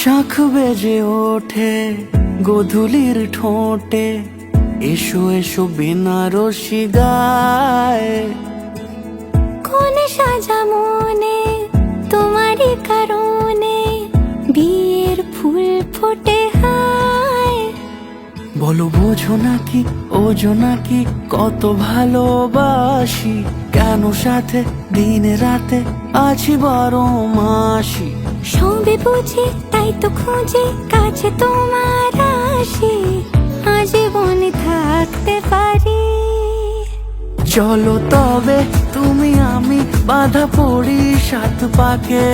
শাঁখ বেজে ওঠে গোধূলির ঠোঁটে, এসো এসো বেনারসি গায়। কোন সাজা মনে তোমারই কারণে বিয়ের ফুল ফোটে হায়। বলো বোঝো নাকি ওজো নাকি কত ভালোবাসি, কেন সাথে দিনে রাতে আছি 12 মাসি। সবে বুঝি তাই তো খুঁজে কাছে তোমার আসি, আজীবনে থাকতে পারি। চলো তবে তুমি আমি বাঁধা পড়ি 7 পাকে,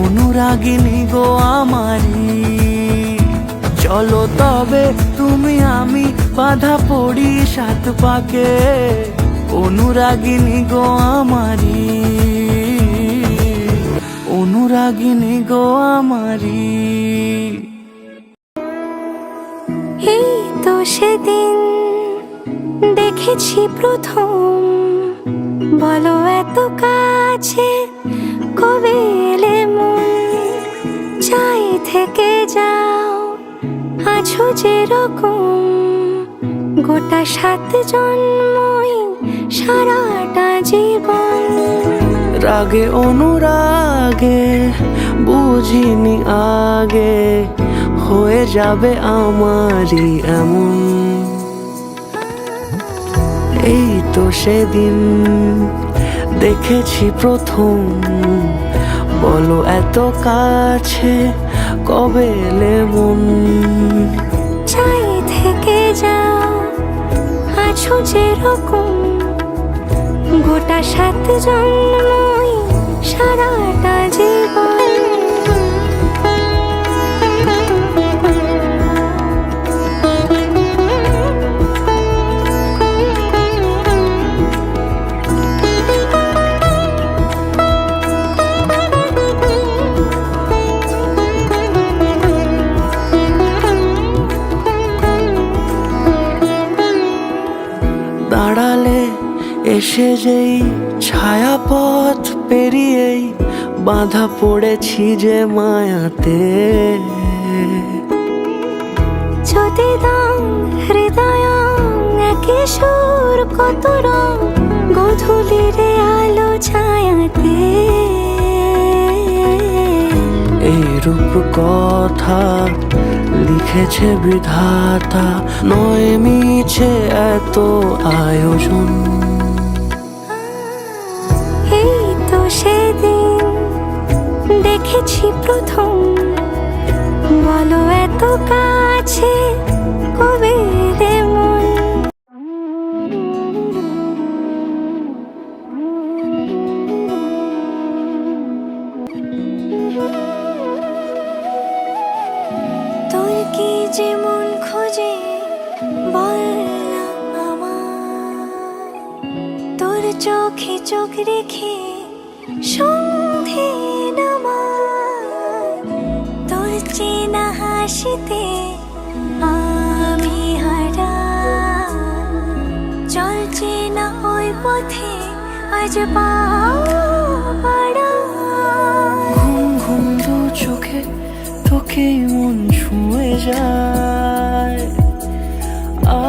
অনুরাগিনী গো আমারি। চলো তবে তুমি আমি বাঁধা পড়ি 7 পাকে, অনুরাগিনী গো আমারি, অনুরাগিনী গো আমারি। এই তো সেদিন দেখেছি প্রথম, বলো এত কাছে কবে এলে মন। চাই থেকে যাও আছো যেরকম, গোটা 7 জন্মই সারাটা জীবন। রাগে অনুরাগে বুঝিনি আগে, হয়ে যাবে আমারই এমন। এই তো সেদিন দেখেছি প্রথম, বলো এত কাছে কবে এলে মন। চাই থেকে যাও আছো যেরকম, গোটা 7 জন্মই সারাটা জীবন। দাঁড়ালে এসে যেই ছায়াপথ পেরিয়েই বাঁধা পড়েছি যে মায়াতে। যদি দাও হৃদয় একে সুর কত রং, গোধূলির আলো ছায়াতে। এই রূপ কথা লিখেছে বিধাতা, নয় মিছে এত আয়োজন। এই তো সেদিন দেখেছি প্রথম, বলো এত কাছে কবে এলে মন। তোর কি যে মন খোঁজে বল না আমায়, তোর চোখে চোখ রেখে সন্ধে নামায়। তোর চেনা হাসিতে আমি হারাই, চলছে না ওই পথে আজ পা বাড়াই। ঘুম ঘুম দু চোখে তোকেই মন ছুঁয়ে যায়,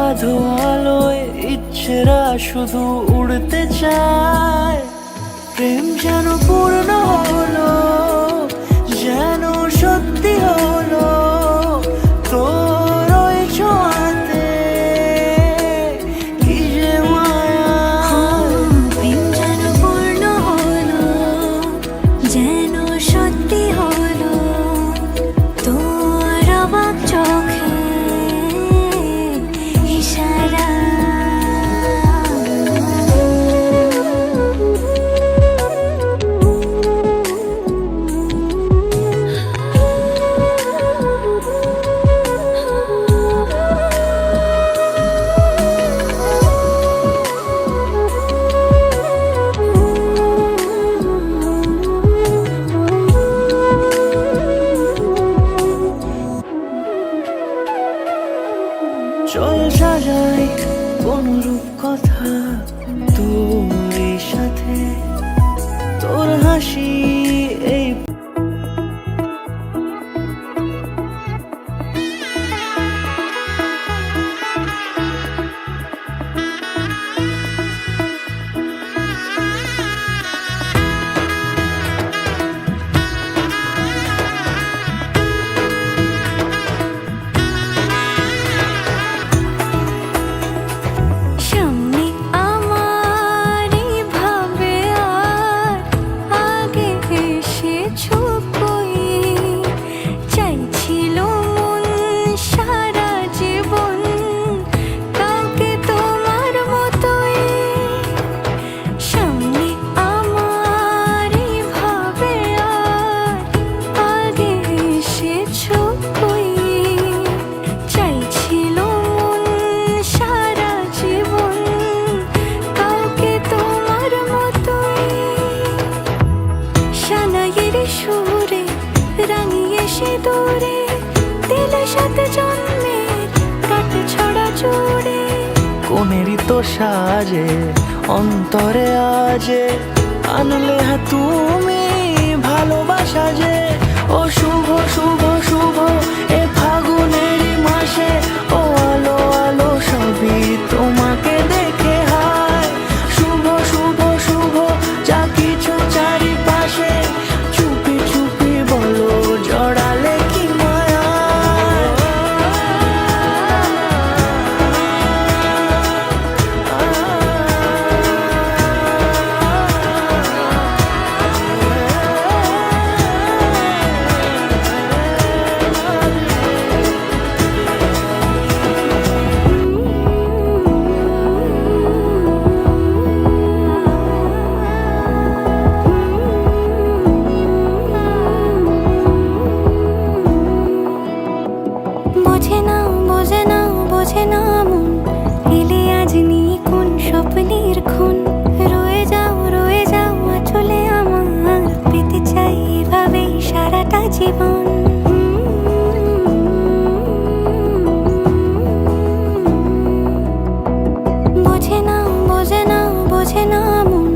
আধো আলোয় ইচ্ছেরা শুধু উড়তে চায়। প্রেম যেন পূর্ণ হলো, যেন সত্যি হলো তোর ওই ছোঁয়াতে, কি যে মায়া। প্রেম যেন পূর্ণ হলো, যেন সত্যি হলো তোর অবাক চোখে ইশারা। চল সাজাই কোন রূপ কথা তোর সাথে, তোর হাসি এই সিঁদুরে দিলে সাথে জন্মের কাট ছড়া জুড়ে। কোনেরই তো সাজে অন্তরে আজে আনলে তুমি ভালোবাসা যে। ও শুভ শুভ শুভ এ ফাগুনেরই মাসে, ও আলো আলো সবই তোমাকে দেখে হায়। শুভ শুভ শুভ যা কিছু চারিপাশে, চুপি চুপি বলো জড়ালে কি মায়া। বোঝে না বোঝে না বোঝে না মন, এলে আজ নিয়ে কোন স্বপ্নের খুন। রয়ে যাও চলে আমার, পেতে চাই এভাবেই সারাটা জীবন। বোঝে না বোঝে না বোঝে না মন,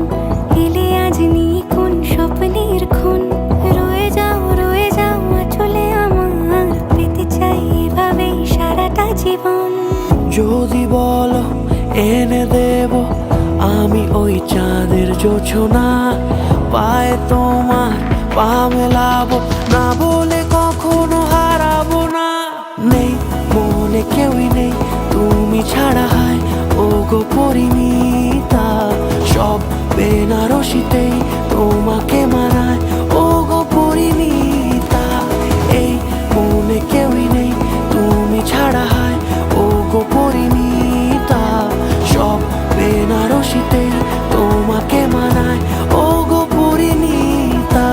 এলে আজ নিয়ে কোন স্বপ্নের খুন। রয়ে যাও চলে আমার, পেতে চাই এভাবেই সারাটা জীবন। যদি বলো এনে দেব আমি ওই চাঁদের জোছনা, পায়ে তোমার পা মেলাবো, না বলে কখনো হারাবো না। নেই মনে কেউই নেই তুমি ছাড়া, হায় ও গো পরিমিতা। সব বেনারসিতেই তোমাকে মানায়, ও গো পরিমিতা। এই মনে কেউই নেই তুমি ছাড়া, হায় ও গো পরিমিতা। সব বেনারসিতেই তোমাকে মানায়, ও গো পরিমিতা।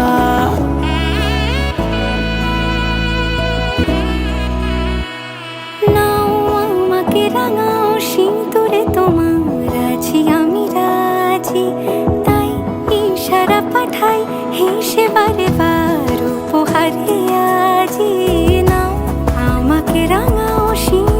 নাও আমাকে রাঙাও সিঁদুরে তোমার, আছি আমি রাজি। তাই ইশারা পাঠাই হেসে বারে বার উপহারে আজি। নাও আমাকে রাঙাও সিঁদুরে